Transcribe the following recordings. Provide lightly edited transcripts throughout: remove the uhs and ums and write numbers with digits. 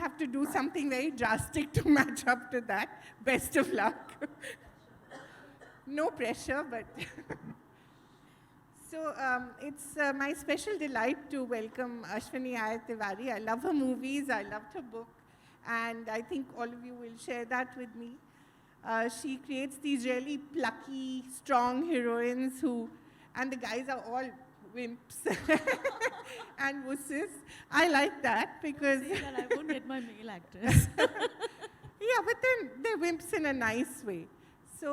have to do something very drastic to match up to that. Best of luck. No pressure, but... So it's my special delight to welcome Ashwiny Iyer Tiwari. I love her movies, I loved her book, and I think all of you will share that with me. She creates these really plucky, strong heroines and the guys are all wimps and wusses. I like that because... Say that I won't get my male actors. Yeah, but then they're wimps in a nice way. So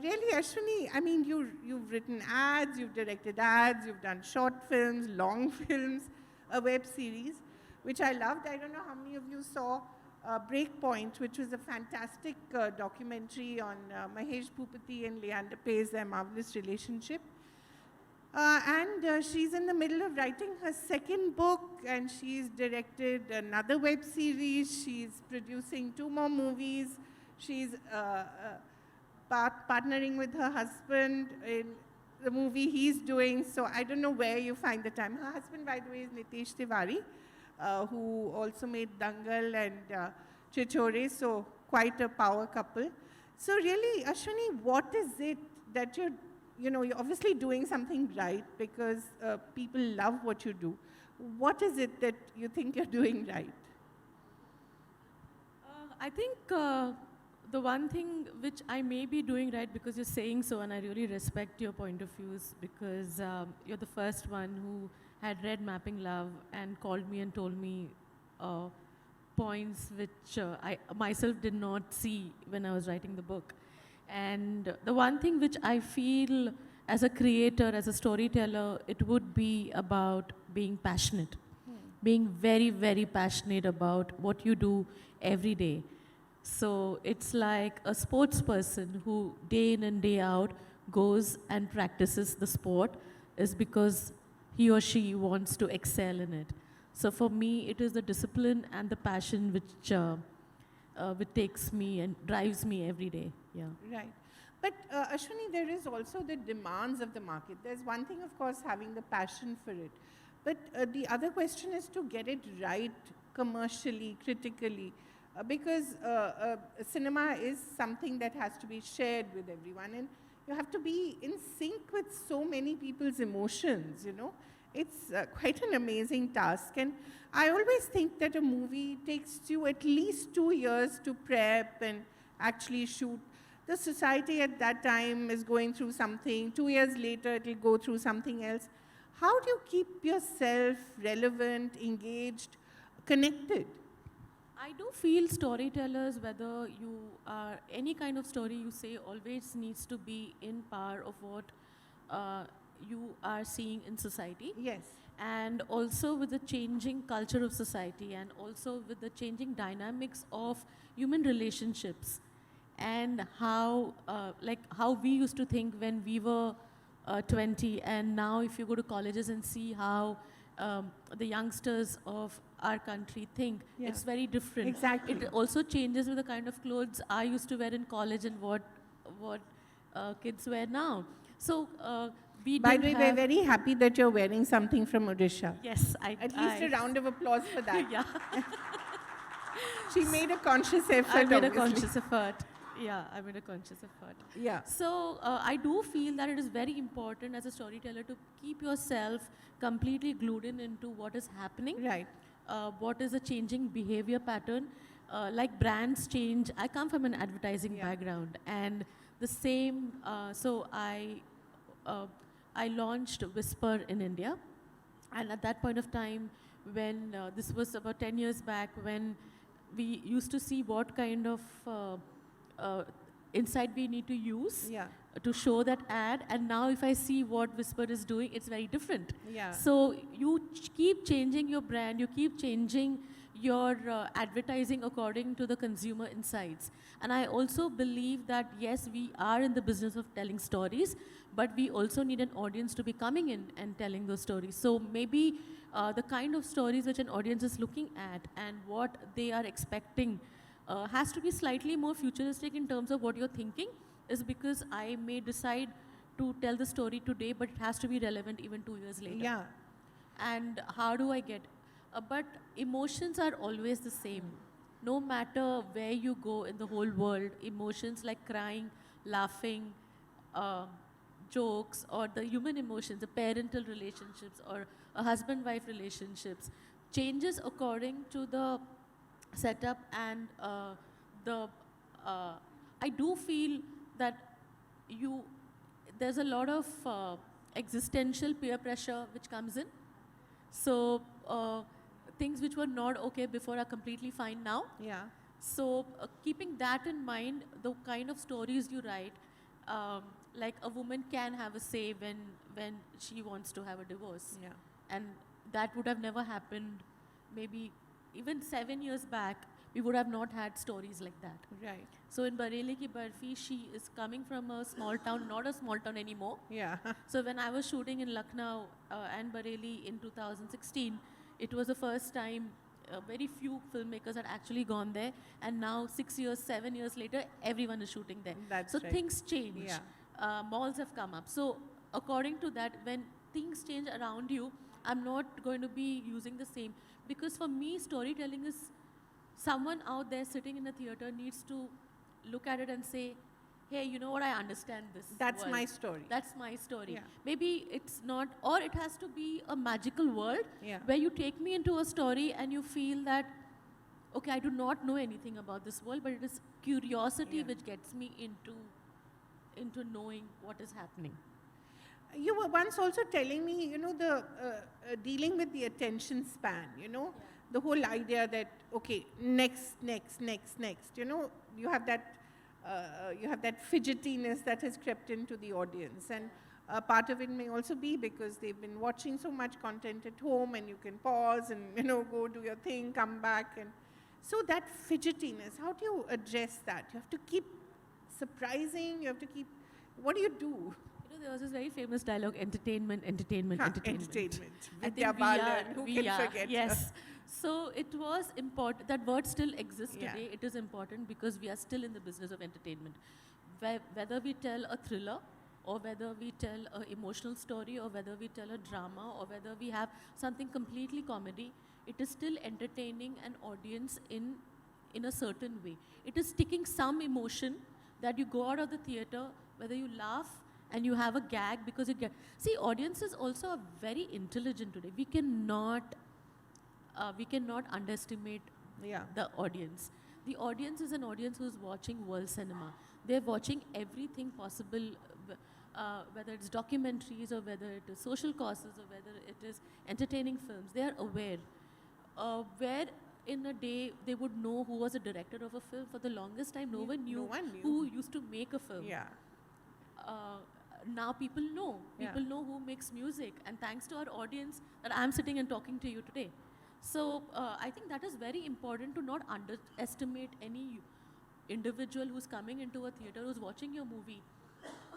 really, Ashwini, I mean, you've written ads, you've directed ads, you've done short films, long films, a web series, which I loved. I don't know how many of you saw Breakpoint, which was a fantastic documentary on Mahesh Bhupati and Leander Paes, their marvelous relationship. And she's in the middle of writing her second book, and she's directed another web series. She's producing 2 more movies. She's partnering with her husband in the movie he's doing. So I don't know where you find the time. Her husband, by the way, is Nitesh Tiwari, who also made Dangal and Chichore, so quite a power couple. So really, Ashwini, what is it that you're obviously doing something right because people love what you do. What is it that you think you're doing right? I think the one thing which I may be doing right, because you're saying so, and I really respect your point of views, because you're the first one who had read Mapping Love and called me and told me points which I myself did not see when I was writing the book. And the one thing which I feel as a creator, as a storyteller, it would be about being passionate. Being very, very passionate about what you do every day. So it's like a sports person who day in and day out goes and practices the sport is because he or she wants to excel in it. So for me, it is the discipline and the passion which takes me and drives me every day. Yeah. Right. But Ashwini, there is also the demands of the market. There's one thing, of course, having the passion for it. But the other question is to get it right commercially, critically. Because cinema is something that has to be shared with everyone. And you have to be in sync with so many people's emotions, It's quite an amazing task. And I always think that a movie takes you at least 2 years to prep and actually shoot. The society at that time is going through something. 2 years later, it will go through something else. How do you keep yourself relevant, engaged, connected? I do feel storytellers, whether you are any kind of story you say, always needs to be in par of what you are seeing in society. Yes. And also with the changing culture of society, and also with the changing dynamics of human relationships, and how we used to think when we were 20, and now if you go to colleges and see how the youngsters of our country think, it's very different. Exactly. It also changes with the kind of clothes I used to wear in college and what kids wear now. So by the way, we're very happy that you're wearing something from Odisha. Yes, At least a round of applause for that. Yeah. She made a conscious effort. I made obviously. a conscious effort. Yeah, I made a conscious effort. Yeah. So I do feel that it is very important as a storyteller to keep yourself completely glued into what is happening. Right. What is a changing behavior pattern. Like brands change. I come from an advertising background, and the same, so I launched Whisper in India. And at that point of time, when this was about 10 years back, when we used to see what kind of insight we need to use to show that ad, and now if I see what Whisper is doing, it's very different. Yeah. So you keep changing your brand, you keep changing your advertising according to the consumer insights. And I also believe that yes, we are in the business of telling stories, but we also need an audience to be coming in and telling those stories. So maybe the kind of stories which an audience is looking at and what they are expecting has to be slightly more futuristic in terms of what you're thinking, is because I may decide to tell the story today, but it has to be relevant even 2 years later. Yeah. And how do I get but emotions are always the same. No matter where you go in the whole world, emotions like crying, laughing, uh, jokes, or the human emotions, the parental relationships, or a husband-wife relationships, changes according to the setup and the. Uh, I do feel that you there's a lot of existential peer pressure which comes in. So things which were not okay before are completely fine now. Yeah. So keeping that in mind, the kind of stories you write, um, like a woman can have a say when she wants to have a divorce, Yeah. and that would have never happened. Maybe even 7 years back, we would have not had stories like that. Right. So in Bareilly Ki Barfi, she is coming from a small town, not a small town anymore. Yeah. So when I was shooting in Lucknow and Bareilly in 2016, it was the first time very few filmmakers had actually gone there, and now 6 years, 7 years later, everyone is shooting there. That's so right. things change. Yeah. Malls have come up. So according to that, when things change around you, I'm not going to be using the same, because for me, storytelling is someone out there sitting in a theater needs to look at it and say, hey, you know what, I understand this. That's world. my story. That's my story. Yeah. Maybe it's not, or it has to be a magical world Yeah. where you take me into a story and you feel that, okay, I do not know anything about this world, but it is curiosity Yeah. which gets me into knowing what is happening. You were once also telling me, the dealing with the attention span, the whole idea that, okay, next, you have that fidgetiness that has crept into the audience. And part of it may also be because they've been watching so much content at home, and you can pause and, go do your thing, come back. And so that fidgetiness, how do you address that? You have to keep surprising, what do you do? There was this very famous dialogue, entertainment. Entertainment. I think Vidya Balan, who can forget her? Yes. So it was important, that word still exists Yeah. today. It is important because we are still in the business of entertainment. Whether we tell a thriller, or whether we tell an emotional story, or whether we tell a drama, or whether we have something completely comedy, it is still entertaining an audience in a certain way. It is sticking some emotion that you go out of the theater, whether you laugh and you have a gag because you get. See, audiences also are very intelligent today. We cannot underestimate Yeah. the audience. The audience is an audience who's watching world cinema. They're watching everything possible, whether it's documentaries, or whether it is social causes, or whether it is entertaining films. They are aware. Where in a day they would know who was a director of a film. For the longest time, no one knew who used to make a film. Yeah. Now people know. People know who makes music, and thanks to our audience that I'm sitting and talking to you today. So I think that is very important, to not underestimate any individual who's coming into a theater, who's watching your movie,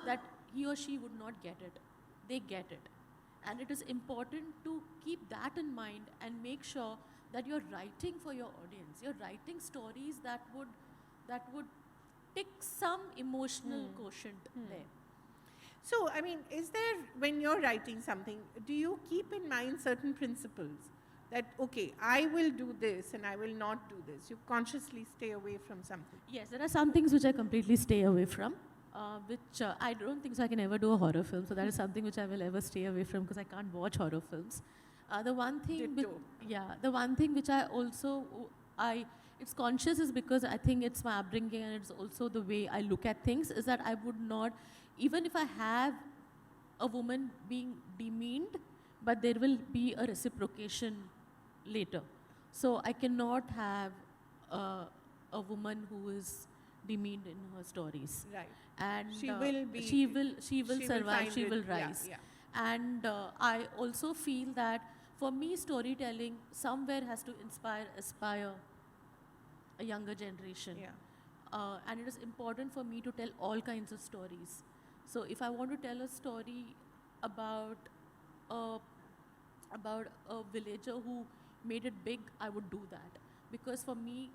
that he or she would not get it. They get it. And it is important to keep that in mind and make sure that you're writing for your audience. You're writing stories that would tick some emotional quotient there. So, I mean, is there, when you're writing something, do you keep in mind certain principles? That, okay, I will do this and I will not do this. You consciously stay away from something. Yes, there are some things which I completely stay away from, which I don't think so I can ever do a horror film. So that is something which I will ever stay away from, because I can't watch horror films. The one thing, the one thing which it's conscious, is because I think it's my upbringing and it's also the way I look at things, is that I would not, even if I have a woman being demeaned, but there will be a reciprocation later. So I cannot have a woman who is demeaned in her stories. Right. And She will be. she will survive. She will rise. Yeah. And I also feel that for me, storytelling somewhere has to aspire a younger generation. Yeah. And it is important for me to tell all kinds of stories. So if I want to tell a story about a villager who made it big, I would do that. Because for me,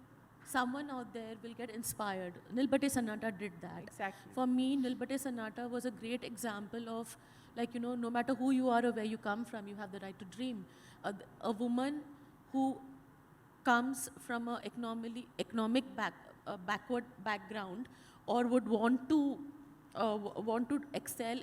someone out there will get inspired. Nilbate Sanata did that. Exactly. For me, Nilbate Sanata was a great example of, like, no matter who you are or where you come from, you have the right to dream. A woman who comes from a backward background, or would want to excel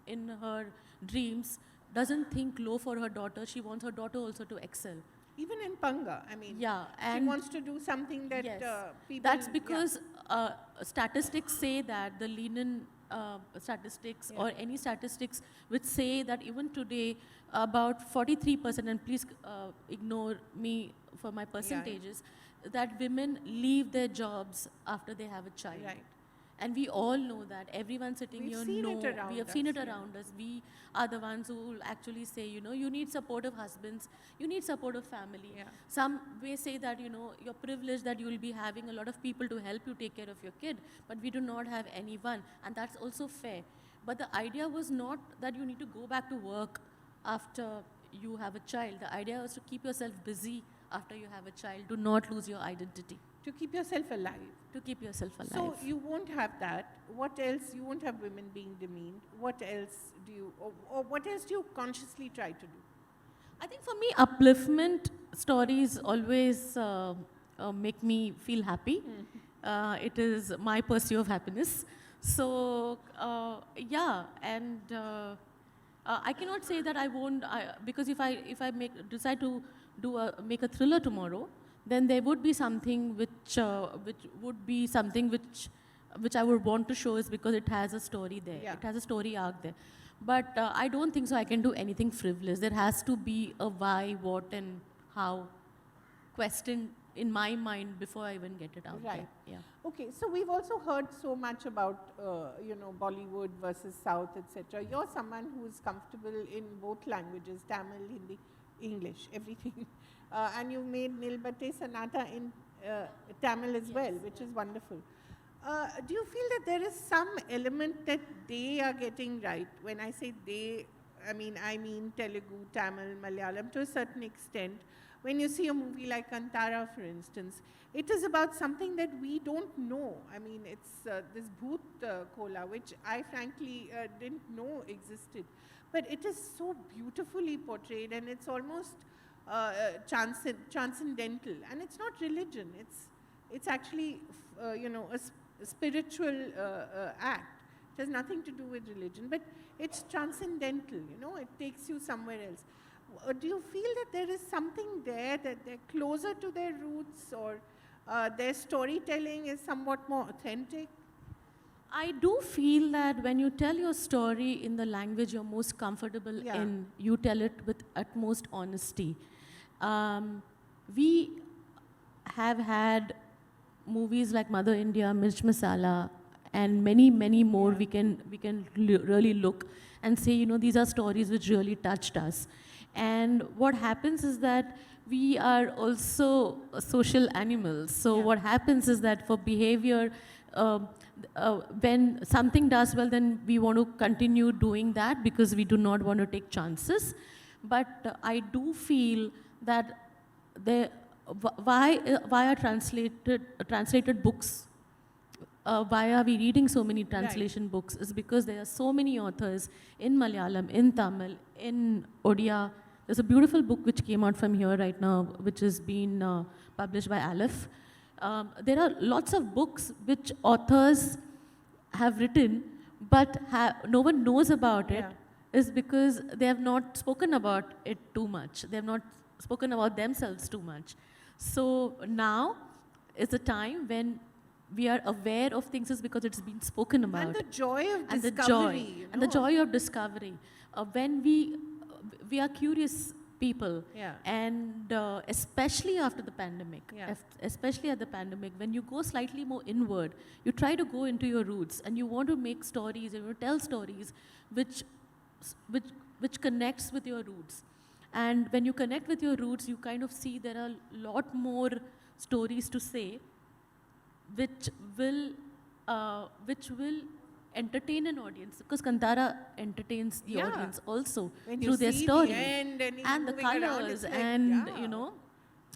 in her dreams, doesn't think low for her daughter. She wants her daughter also to excel. Even in Panga, I mean, Yeah, she and wants to do something that yes, people... that's because statistics say that the Lenin statistics, or any statistics which say that even today about 43%, and please ignore me for my percentages, that women leave their jobs after they have a child. Right. And we all know that. Everyone sitting We've here seen know. it around We have seen us, it around us. We are the ones who will actually say, you know, you need supportive husbands, you need supportive family. Yeah. Some may say that, you know, you're privileged that you will be having a lot of people to help you take care of your kid, but we do not have anyone, and that's also fair. But the idea was not that you need to go back to work after you have a child. The idea was to keep yourself busy after you have a child. Do not lose your identity. To keep yourself alive. To keep yourself alive. So you won't have that. What else? You won't have women being demeaned. What else do you, or what else do you consciously try to do? I think for me, upliftment stories always make me feel happy. It is my pursuit of happiness. So yeah, and I cannot say that I won't, because if I decide to make a thriller tomorrow, then there would be something which would be something which I would want to show, is because it has a story there. Yeah. It has a story arc there. But I don't think so I can do anything frivolous. There has to be a why, what, and how question in my mind before I even get it out Right. there. Yeah. Okay, so we've also heard so much about, you know, Bollywood versus South, etc. You're someone who is comfortable in both languages, Tamil, Hindi, English, everything. And you made Nilbate Sanata in Tamil as well, which is wonderful. Do you feel that there is some element that they are getting right? When I say they, I mean Telugu, Tamil, Malayalam to a certain extent. When you see a movie like Kantara, for instance, it is about something that we don't know. I mean, it's this Bhoot Kola, which I frankly didn't know existed. But it is so beautifully portrayed, and it's almost transcendental. And it's not religion. It's actually, you know, a spiritual act. It has nothing to do with religion, but it's transcendental, you know, it takes you somewhere else. Do you feel that there is something there, that they're closer to their roots, or their storytelling is somewhat more authentic? I do feel that when you tell your story in the language you're most comfortable in, you tell it with utmost honesty. We have had movies like Mother India, Mirch Masala, and many, many more. We can really look and say, you know, these are stories which really touched us. And what happens is that we are also social animals. So what happens is that for behavior, when something does well, then we want to continue doing that because we do not want to take chances. But I do feel that why are translated books? Why are we reading so many translation books? Is because there are so many authors in Malayalam, in Tamil, in Odia. There's a beautiful book which came out from here right now, which has been published by Aleph. There are lots of books which authors have written, but no one knows about it, is because they have not spoken about it too much. They have not spoken about themselves too much. So now is the time when we are aware of things, is because it's been spoken about. And the joy of and discovery. The joy of discovery. When we are curious people, and especially after the pandemic, especially at the pandemic, when you go slightly more inward, you try to go into your roots, and you want to make stories, and you tell stories which connects with your roots. And when you connect with your roots, you kind of see there are a lot more stories to say, which will entertain an audience, because Kantara entertains the audience also when through their story and the colors, like, and you know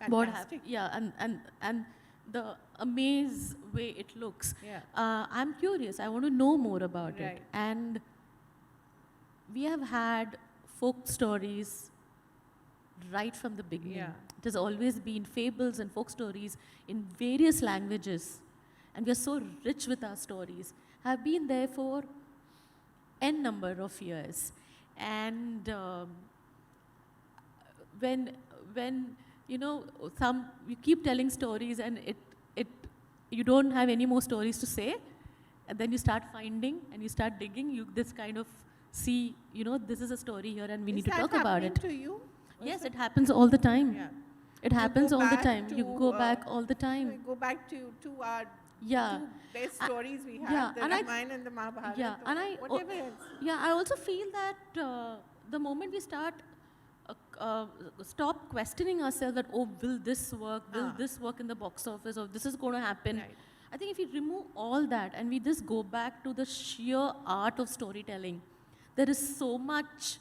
what fantastic. and the amaze way it looks. I'm curious. I want to know more about it. And we have had folk stories right from the beginning. It has always been fables and folk stories in various languages, and we are so rich with our stories, have been there for n number of years. And when you know, you keep telling stories and you don't have any more stories to say, and then you start finding and you start digging, you this kind of see, you know, this is a story here and we need to talk about it. Is that happening to you? Yes, it happens all the time. Yeah. It happens go all the back time. You to, go back all the time. We go back to our Yeah. two best stories we have, yeah, the and Ramayana and the Mahabharata, Yeah, and whatever else. Yeah, I also feel that the moment we start stop questioning ourselves that, oh, will this work? Will this work in the box office? Or this is going to happen? Right. I think if we remove all that and we just go back to the sheer art of storytelling, there is so much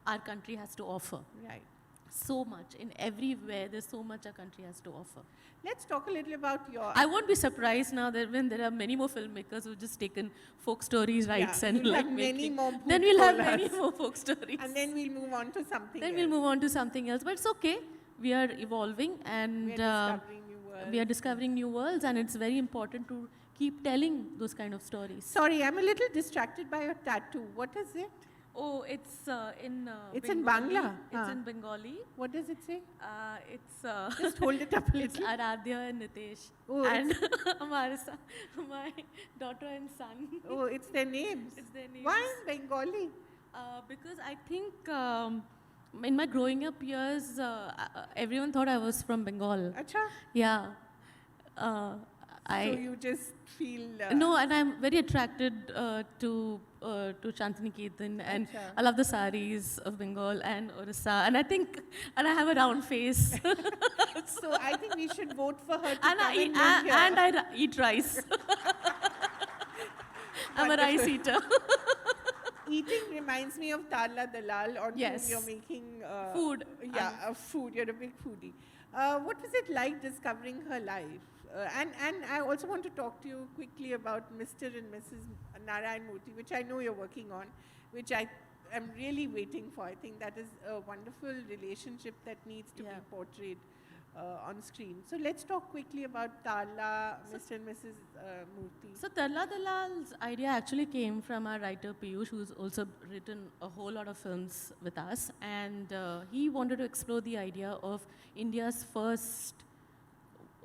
our country has to offer. Right. So much. In everywhere, there's so much our country has to offer. Let's talk a little about your... I won't be surprised now that when there are many more filmmakers who've just taken folk stories rights and we'll like have many making, more then we'll have Bhutkolas. many more folk stories. And then we'll move on to something Then else. we'll move on to something else. But it's okay. We are evolving and We are discovering new worlds. we are discovering new worlds, and it's very important to keep telling those kind of stories. Sorry, I'm a little distracted by your tattoo. What is it? Oh, it's in It's Bengali. in Bangla? It's in Bengali. What does it say? It's Just hold it up a it's little. Aradhya and Nitesh. Oh, And my daughter and son. Oh, it's their names. It's their names. Why in Bengali? Because I think in my growing up years, everyone thought I was from Bengal. Acha? Yeah. So you just feel... No, and I'm very attracted to Shantiniketan, and Acha. I love the saris of Bengal and Orissa, and I have a round face. So I think we should vote for her to and come I eat, live here. and I eat rice. I'm a rice eater. Eating reminds me of Tala Dalal, on Yes. whom you're making... Food. Yeah, food. You're a big foodie. What was it like discovering her life? And I also want to talk to you quickly about Mr. and Mrs. Narayan Murthy, which I know you're working on, which I am really waiting for. I think that is a wonderful relationship that needs to be portrayed on screen. So let's talk quickly about Tala, Mr. and Mrs. Murthy. So Tarla Dalal's idea actually came from our writer Piyush, who's also written a whole lot of films with us, and he wanted to explore the idea of India's first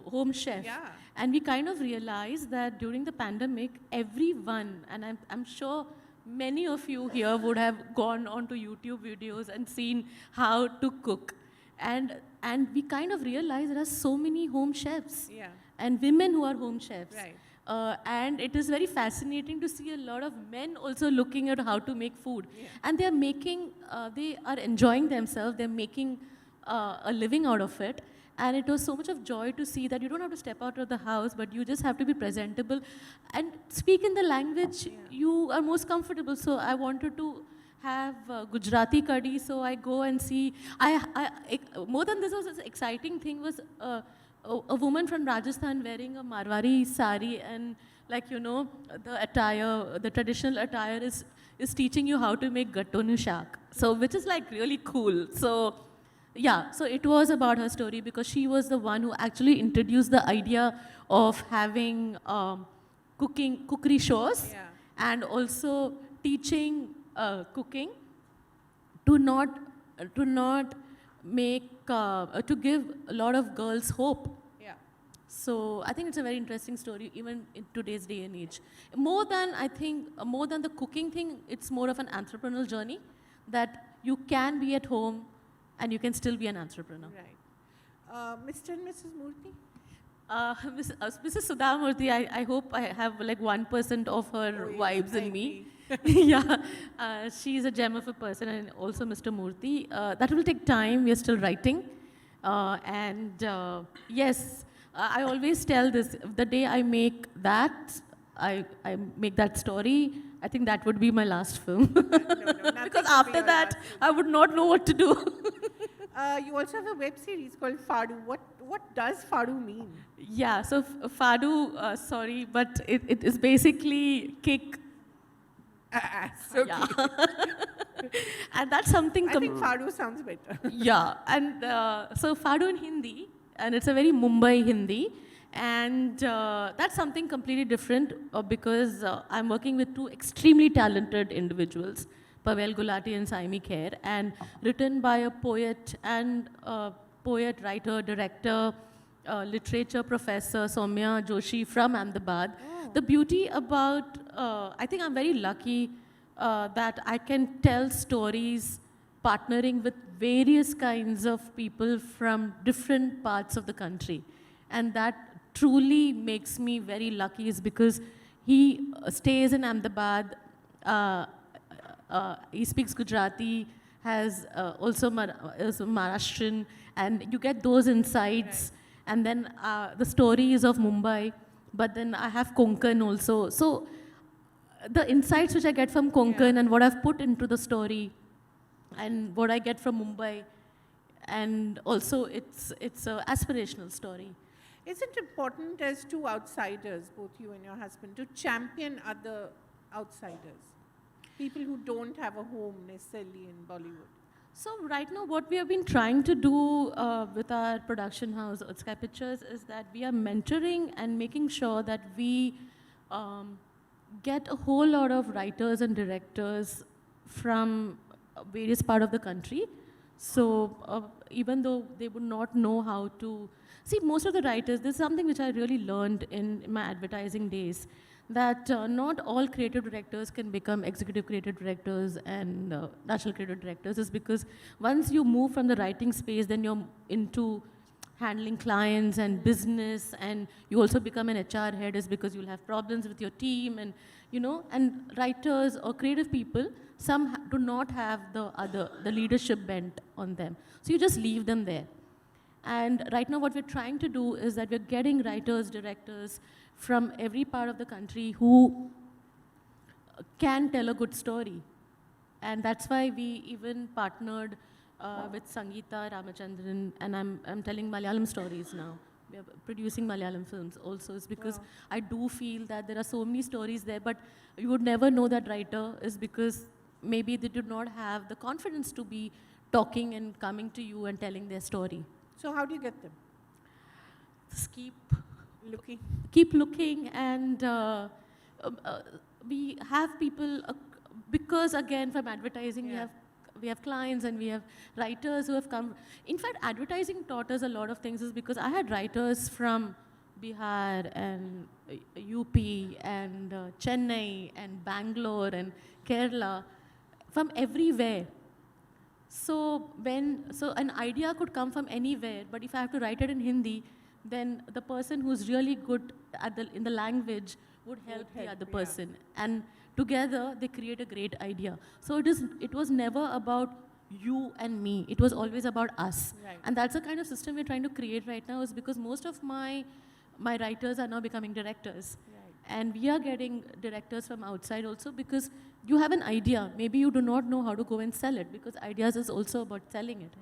home chef. Yeah. And we kind of realized that during the pandemic, everyone, and I'm sure many of you here would have gone onto YouTube videos and seen how to cook. And we kind of realized there are so many home chefs and women who are home chefs. Right. And it is very fascinating to see a lot of men also looking at how to make food. Yeah. And they're making, they are enjoying themselves, they're making a living out of it. And it was so much of joy to see that you don't have to step out of the house, but you just have to be presentable and speak in the language you are most comfortable. So I wanted to have Gujarati curry, so I go and see. More than this, was this exciting thing was a woman from Rajasthan wearing a Marwari sari, and like, you know, the attire, the traditional attire is teaching you how to make gattonu shak. So which is like really cool. So yeah, so it was about her story because she was the one who actually introduced the idea of having cookery shows and also teaching cooking to not make to give a lot of girls hope. Yeah. So I think it's a very interesting story even in today's day and age. More than the cooking thing, it's more of an entrepreneurial journey that you can be at home and you can still be an entrepreneur. Right. Mr. and Mrs. Murthy? Mrs. Sudha Murthy, I hope I have like 1% of her vibes in me. agree. Yeah, she's a gem of a person, and also Mr. Murthy. That will take time, we are still writing. Yes, I always tell this, the day I make that, I make that story, I think that would be my last film. No, Because after that, I would not know what to do. You also have a web series called Fadu. What does Fadu mean? Yeah, so Fadu, sorry, but it is basically kick. Okay. Yeah. And that's something. I think Fado sounds better. Yeah, and so Fado in Hindi, and it's a very Mumbai Hindi, and that's something completely different because I'm working with two extremely talented individuals, Pavel Gulati and Saimi Khair, and written by a poet and poet, writer, director, literature professor Soumya Joshi from Ahmedabad. Oh. The beauty about, I think I'm very lucky that I can tell stories partnering with various kinds of people from different parts of the country. And that truly makes me very lucky is because he stays in Ahmedabad, he speaks Gujarati, has also is Maharashtrian, and you get those insights. Right. And then the stories of Mumbai, but then I have Konkan also. So the insights which I get from Konkan and what I've put into the story and what I get from Mumbai, and also it's an aspirational story. Is it important as two outsiders, both you and your husband, to champion other outsiders? People who don't have a home necessarily in Bollywood? So right now what we have been trying to do with our production house, Sky Pictures, is that we are mentoring and making sure that we get a whole lot of writers and directors from various parts of the country. So even though they would not know how to, see most of the writers, this is something which I really learned in my advertising days, that not all creative directors can become executive creative directors and national creative directors, is because once you move from the writing space, then you're into handling clients and business, and you also become an HR head, is because you'll have problems with your team, and and writers or creative people, some do not have the leadership bent on them. So you just leave them there. And right now what we're trying to do is that we're getting writers, directors from every part of the country who can tell a good story. And that's why we even partnered with Sangeeta Ramachandran, and I'm telling Malayalam stories now. We are producing Malayalam films also, is because I do feel that there are so many stories there, but you would never know that writer is because maybe they do not have the confidence to be talking and coming to you and telling their story. So how do you get them? Just keep looking. Keep looking, and we have people, because again from advertising we have clients and we have writers who have come. In fact, advertising taught us a lot of things, is because I had writers from Bihar and UP and Chennai and Bangalore and Kerala, from everywhere. So an idea could come from anywhere, but if I have to write it in Hindi, then the person who's really good in the language would help the other person. And together, they create a great idea. So it was never about you and me. It was always about us. Right. And that's the kind of system we're trying to create right now, is because most of my writers are now becoming directors. Right. And we are getting directors from outside also, because you have an idea. Maybe you do not know how to go and sell it, because ideas is also about selling it.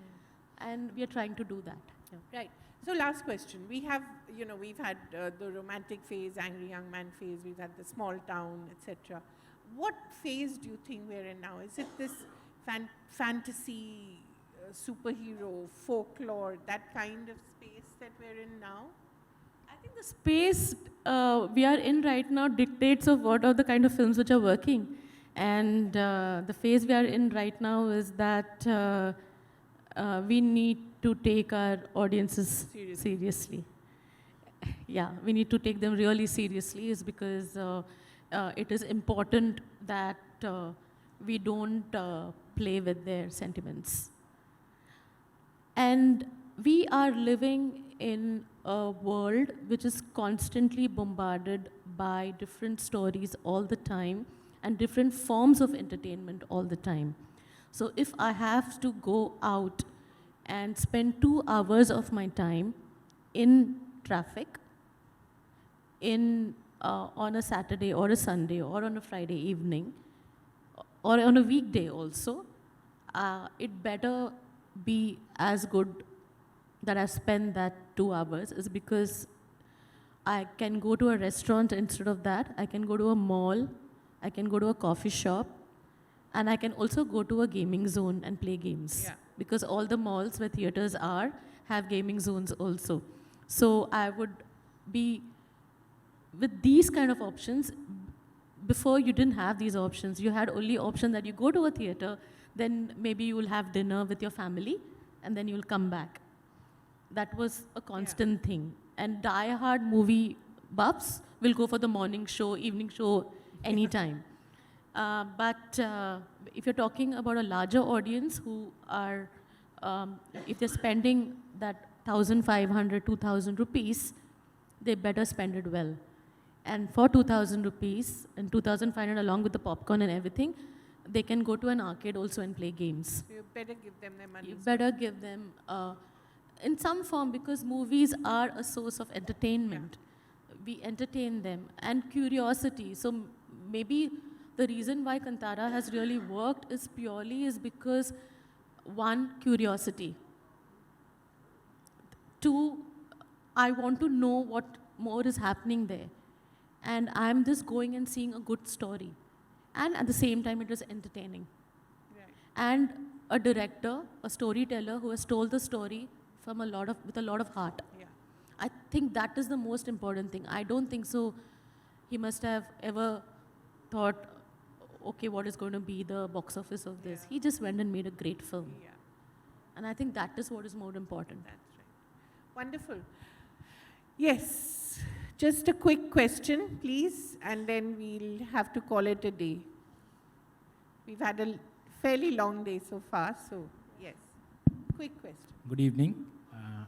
And we are trying to do that. Yeah. Right. So last question. We have, we've had the romantic phase, angry young man phase, we've had the small town, etc. What phase do you think we're in now? Is it this fantasy, superhero, folklore, that kind of space that we're in now? I think the space we are in right now dictates of what are the kind of films which are working. And the phase we are in right now is that we need to take our audiences seriously. Yeah, we need to take them really seriously, is because it is important that we don't play with their sentiments. And we are living in a world which is constantly bombarded by different stories all the time and different forms of entertainment all the time. So if I have to go out and spend 2 hours of my time in traffic on a Saturday or a Sunday or on a Friday evening or on a weekday also, it better be as good that I spend that 2 hours, is because I can go to a restaurant instead of that, I can go to a mall, I can go to a coffee shop, and I can also go to a gaming zone and play games. Yeah. Because all the malls where theaters are have gaming zones also. So I would be with these kind of options. Before you didn't have these options. You had only option that you go to a theater, then maybe you will have dinner with your family, and then you'll come back. That was a constant thing. And die-hard movie buffs will go for the morning show, evening show, anytime. But if you're talking about a larger audience who are, if they're spending that 1,500, 2,000 rupees, they better spend it well. And for 2,000 rupees and 2,500 along with the popcorn and everything, they can go to an arcade also and play games. So you better give them their money. You better give them in some form, because movies are a source of entertainment. We entertain them and curiosity. So maybe the reason why Kantara has really worked is because one, curiosity. Two, I want to know what more is happening there. And I'm just going and seeing a good story. And at the same time, it is entertaining. Right. And a director, a storyteller who has told the story from with a lot of heart. Yeah. I think that is the most important thing. I don't think so he must have ever thought, okay, what is going to be the box office of this? Yeah. He just went and made a great film. Yeah. And I think that is what is more important. That's right. Wonderful. Yes. Just a quick question, please, and then we'll have to call it a day. We've had a fairly long day so far, so yes. Quick question. Good evening.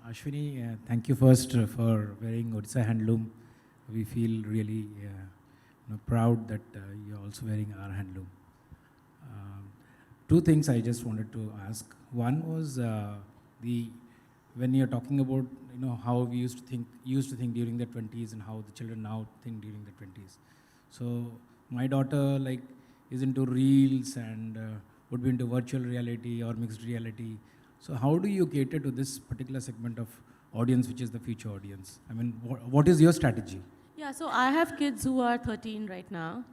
Ashwini, thank you first for wearing Odisha handloom. We feel really proud that you're also wearing our handloom. Two things I just wanted to ask. One was when you're talking about how we used to think during the 20s and how the children now think during the 20s. So my daughter is into reels and would be into virtual reality or mixed reality. So how do you cater to this particular segment of audience, which is the future audience? I mean, what is your strategy? Yeah, so I have kids who are 13 right now,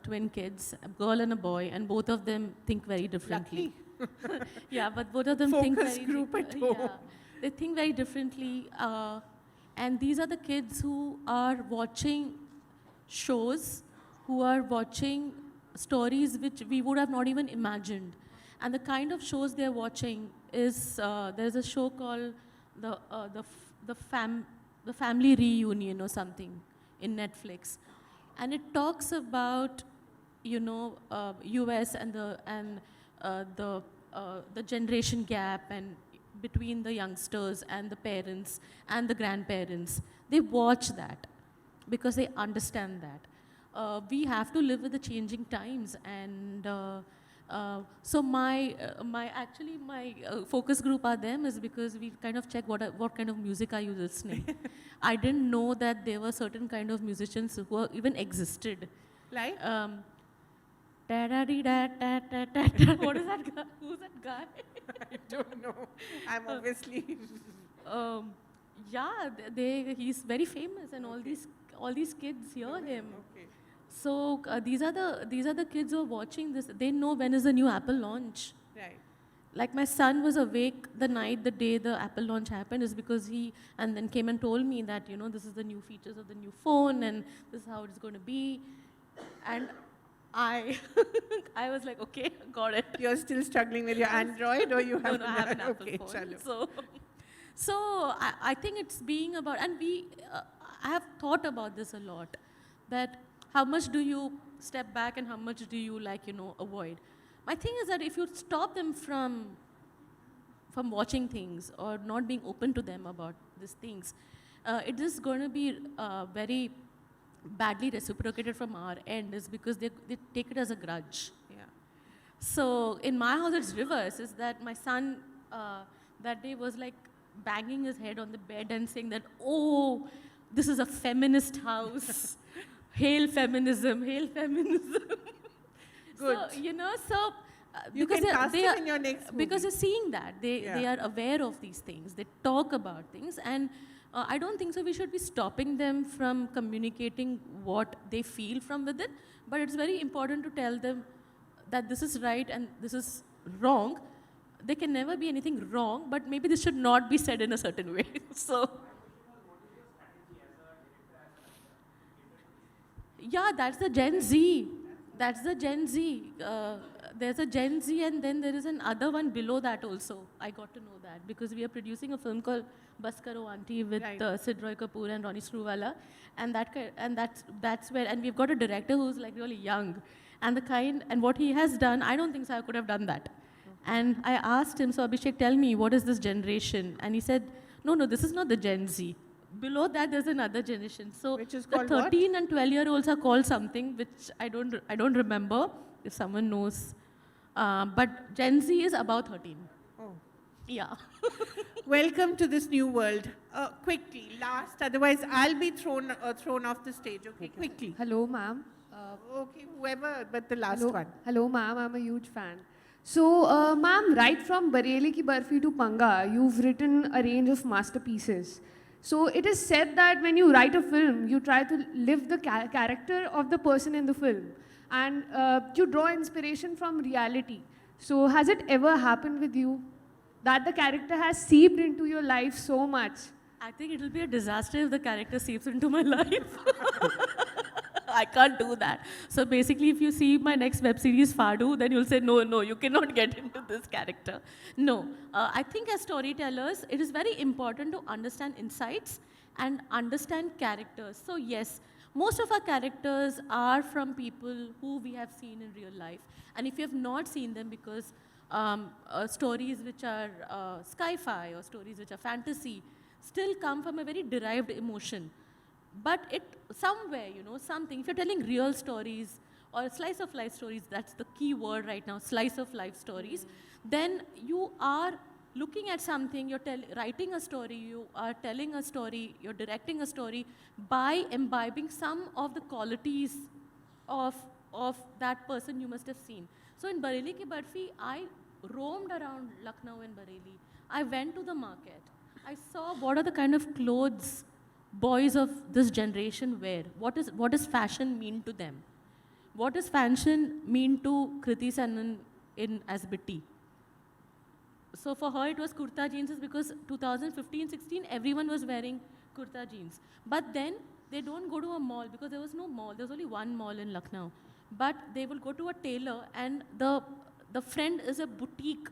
twin kids, a girl and a boy, and both of them think very differently. Lucky. Yeah, but both of them Focus think very group at home. Yeah, they think very differently. And these are the kids who are watching shows, who are watching stories which we would have not even imagined. And the kind of shows they're watching is, there's a show called the Family Reunion or something in Netflix. And it talks about, US and the generation gap and between the youngsters and the parents and the grandparents. They watch that because they understand that. We have to live with the changing times, and so my focus group are them is because we kind of check what kind of music are you listening. I didn't know that there were certain kind of musicians who even existed. Like? What is that guy? Who's that guy? I don't know. I'm obviously... Yeah, he's very famous, and all these kids hear him. Okay. So these are the kids who are watching this. They know when is the new Apple launch. Right. Like my son was awake the day the Apple launch happened, is because and then came and told me that this is the new features of the new phone and this is how it's going to be, and I was like, okay, got it. You're still struggling with your Android, or you have? No, I have an Apple okay, phone. chalo. So I think it's being about, and I have thought about this a lot, that how much do you step back and how much do you avoid? My thing is that if you stop them from watching things or not being open to them about these things, it is going to be very badly reciprocated from our end, is because they take it as a grudge. Yeah. So in my house it's reverse, is that my son that day was like banging his head on the bed and saying that, oh, this is a feminist house. Hail feminism, hail feminism. Good. So, You because can cast they him are, in your next movie. because you're seeing that. They are aware of these things. They talk about things. And I don't think so we should be stopping them from communicating what they feel from within. But it's very important to tell them that this is right and this is wrong. There can never be anything wrong, but maybe this should not be said in a certain way. So, yeah, that's the Gen Z. That's the Gen Z. There's a Gen Z, and then there is another one below that also. I got to know that because we are producing a film called Bas Karo Auntie with Right. Sid Roy Kapoor and Ronnie Screwvala, and that's where, and we've got a director who's like really young, and what he has done, I don't think so I could have done that. And I asked him, so Abhishek, tell me, what is this generation? And he said, no, this is not the Gen Z. Below that, there's another generation. So Which is the called what? 13 and 12-year-olds are called something which I don't remember if someone knows. But Gen Z is about 13. Oh. Yeah. Welcome to this new world. Quickly, last, otherwise I'll be thrown off the stage. Okay, quickly. Hello, ma'am. Okay, whoever, but the last Hello, one. hello, ma'am. I'm a huge fan. So, ma'am, right from Bareli Ki Barfi to Panga, you've written a range of masterpieces. So, it is said that when you write a film, you try to live the character of the person in the film, and you draw inspiration from reality. So, has it ever happened with you that the character has seeped into your life so much? I think it will be a disaster if the character seeps into my life. I can't do that. So basically, if you see my next web series, Fadu, then you'll say, no, you cannot get into this character. No. I think as storytellers, it is very important to understand insights and understand characters. So yes, most of our characters are from people who we have seen in real life. And if you have not seen them because stories which are sci-fi or stories which are fantasy still come from a very derived emotion. But it somewhere, something, if you're telling real stories or slice of life stories, that's the key word right now, slice of life stories, then you are looking at something, you're writing a story, you are telling a story, you're directing a story by imbibing some of the qualities of that person you must have seen. So in Bareli Ki Barfi, I roamed around Lucknow and Bareli. I went to the market. I saw what are the kind of clothes boys of this generation wear. What does fashion mean to them? What does fashion mean to Kriti Sanon as Bitti? So for her, it was kurta jeans because 2015-16, everyone was wearing kurta jeans. But then they don't go to a mall because there was no mall. There was only one mall in Lucknow. But they will go to a tailor and the friend is a boutique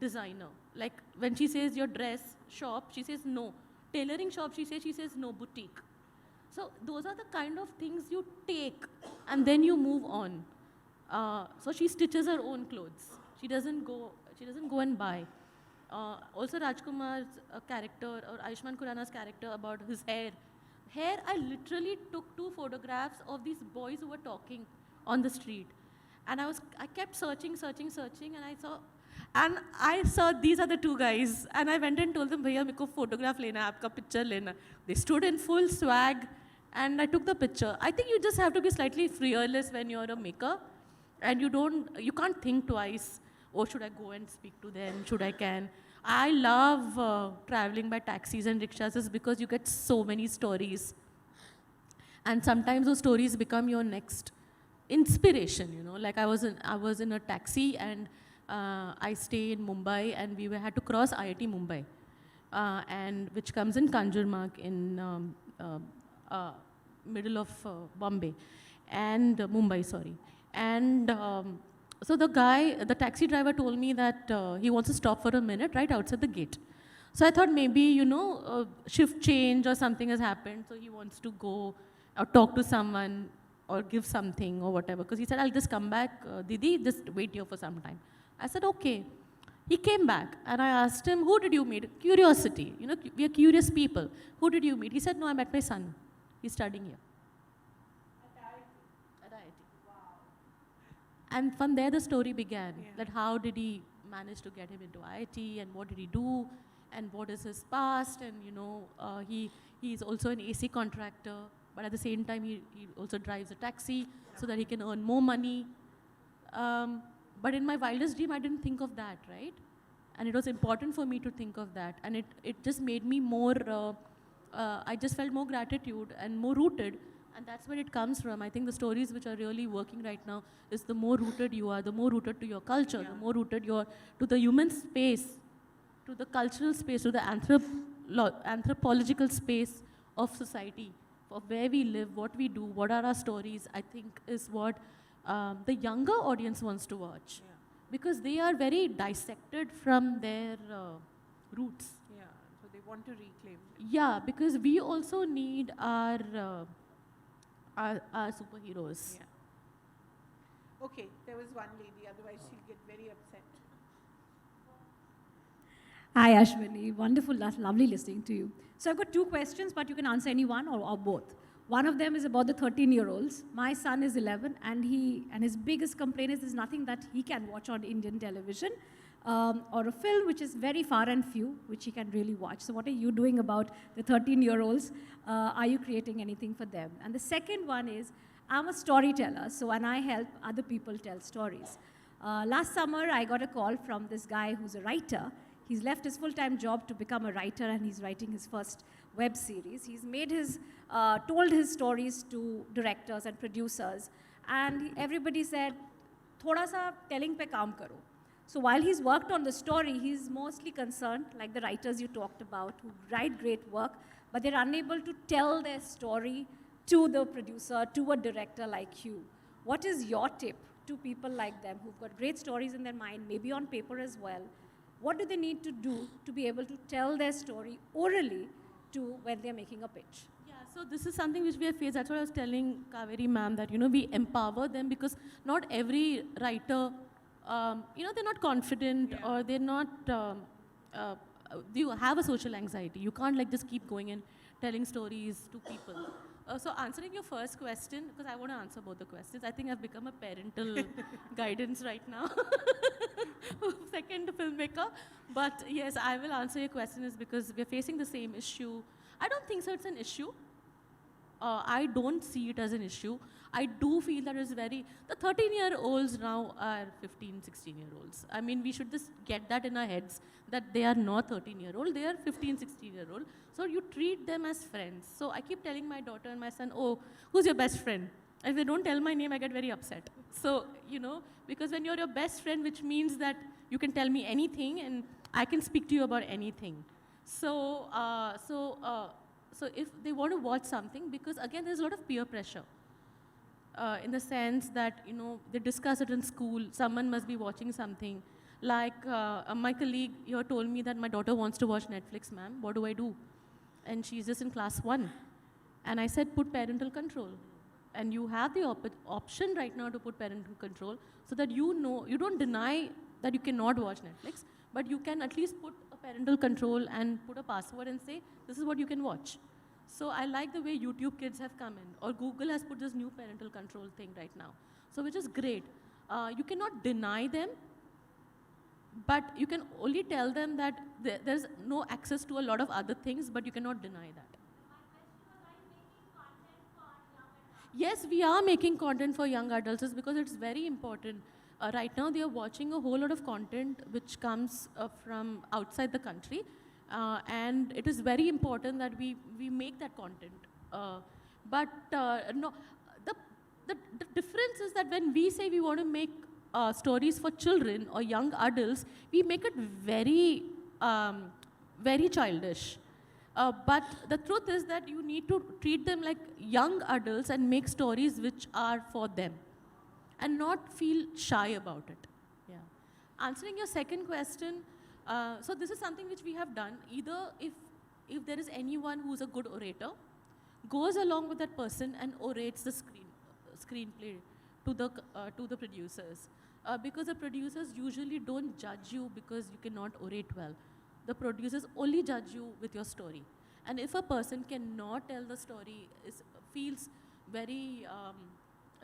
designer. Like when she says your dress shop, she says no. Tailoring shop, she says no, boutique. So those are the kind of things you take and then you move on. So she stitches her own clothes. She doesn't go and buy. Also Rajkumar's character or Ayushmann Khurrana's character about his hair. Hair, I literally took 2 photographs of these boys who were talking on the street. And I kept searching, and I saw these are the 2 guys. And I went and told them, Bhaiya, meko photograph lena, aapka picture lena. They stood in full swag, and I took the picture. I think you just have to be slightly fearless when you're a maker. And you can't think twice, oh, should I go and speak to them? I love traveling by taxis and rickshaws is because you get so many stories. And sometimes those stories become your next inspiration, Like I was in a taxi and I stay in Mumbai and we had to cross IIT Mumbai, and which comes in Kanjurmarg in middle of Bombay and Mumbai, sorry. And so the taxi driver told me that he wants to stop for a minute right outside the gate. So I thought maybe, shift change or something has happened. So he wants to go or talk to someone or give something or whatever. Because he said, I'll just come back, Didi, just wait here for some time. I said, okay. He came back and I asked him, who did you meet? Curiosity. We are curious people. Who did you meet? He said, no, I met my son. He's studying here. At IIT. Wow. And from there the story began. Yeah. That how did he manage to get him into IIT and what did he do and what is his past, and he's also an AC contractor, but at the same time he also drives a taxi so that he can earn more money. But in my wildest dream I didn't think of that, right? And it was important for me to think of that, and it just made me more, I just felt more gratitude and more rooted And that's where it comes from. I think the stories which are really working right now is the more rooted you are, the more rooted to your culture, the more rooted you are to the human space, to the cultural space, to the anthropological space of society, of where we live, what we do, what are our stories, I think is what the younger audience wants to watch. Because they are very dissected from their roots. Yeah, so they want to reclaim. Yeah, because we also need our superheroes. Yeah. Okay, there was one lady, otherwise she'll get very upset. Hi, Ashwini. Wonderful, lovely listening to you. So I've got two questions, but you can answer any one or both. One of them is about the 13-year-olds. My son is 11, and his biggest complaint is there's nothing that he can watch on Indian television or a film which is very far and few, which he can really watch. So what are you doing about the 13-year-olds? Are you creating anything for them? And the second one is, I'm a storyteller, and I help other people tell stories. Last summer, I got a call from this guy who's a writer. He's left his full-time job to become a writer, and he's writing his first web series. He's told his stories to directors and producers, and everybody said, "Thoda sa telling pe kaam karo." So while he's worked on the story, he's mostly concerned, like the writers you talked about, who write great work, but they're unable to tell their story to the producer, to a director like you. What is your tip to people like them who've got great stories in their mind, maybe on paper as well? What do they need to do to be able to tell their story orally to when they're making a pitch? Yeah, so this is something which we have faced. That's what I was telling Kaveri ma'am, that, we empower them, because not every writer, they're not confident, or they're not, you have a social anxiety. You can't just keep going and telling stories to people. So answering your first question, because I want to answer both the questions, I think I've become a parental guidance right now. Second filmmaker. But yes, I will answer your question is because we're facing the same issue. I don't think so it's an issue. I don't see it as an issue. I do feel that the 13-year-olds now are 15, 16-year-olds. I mean, we should just get that in our heads, that they are not 13-year-old, they are 15, 16-year-old. So you treat them as friends. So I keep telling my daughter and my son, "Oh, who's your best friend?" If they don't tell my name, I get very upset. So, because when you're your best friend, which means that you can tell me anything and I can speak to you about anything. So if they want to watch something, because again, there's a lot of peer pressure. In the sense that, they discuss it in school, someone must be watching something. Like my colleague here told me that my daughter wants to watch Netflix, ma'am, what do I do? And she's just in class 1. And I said, put parental control. And you have the option right now to put parental control, so that you don't deny that you cannot watch Netflix, but you can at least put a parental control and put a password and say, this is what you can watch. So I like the way YouTube Kids have come in, or Google has put this new parental control thing right now. So which is great. You cannot deny them, but you can only tell them that there's no access to a lot of other things, but you cannot deny that. Yes, we are making content for young adults because it's very important. Right now, they are watching a whole lot of content which comes from outside the country. And it is very important that we make that content. No, the difference is that when we say we want to make stories for children or young adults, we make it very, very childish. But the truth is that you need to treat them like young adults and make stories which are for them, and not feel shy about it. Yeah. Answering your second question, so this is something which we have done. Either if there is anyone who's a good orator, goes along with that person and orates the screenplay to the producers. Because the producers usually don't judge you because you cannot orate well. The producers only judge you with your story. And if a person cannot tell the story, feels very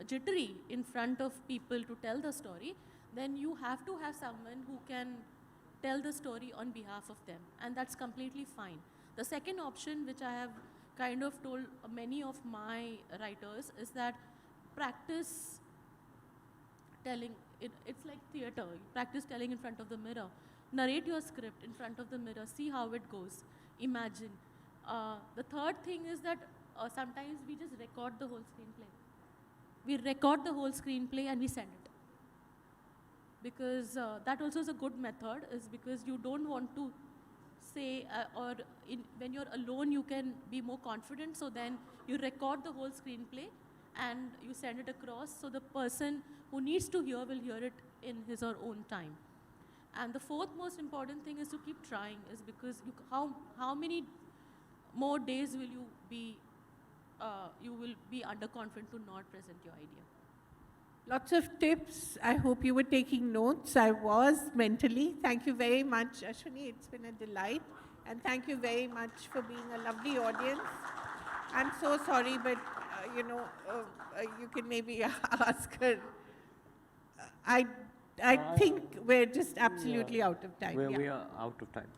jittery in front of people to tell the story, then you have to have someone who can tell the story on behalf of them. And that's completely fine. The second option, which I have kind of told many of my writers, is that practice telling. It's like theater. You practice telling in front of the mirror. Narrate your script in front of the mirror. See how it goes. Imagine. The third thing is that sometimes we just record the whole screenplay. We record the whole screenplay and we send it. Because that also is a good method, is because you don't want to say, when you're alone, you can be more confident. So then you record the whole screenplay and you send it across. So the person who needs to hear will hear it in his or own time. And the fourth most important thing is to keep trying, is because how many more days will you be underconfident to not present your idea? Lots of tips. I hope you were taking notes. I was mentally. Thank you very much, Ashwini. It's been a delight. And thank you very much for being a lovely audience. I'm so sorry, but you can maybe ask her. I think we're just absolutely out of time. We are out of time.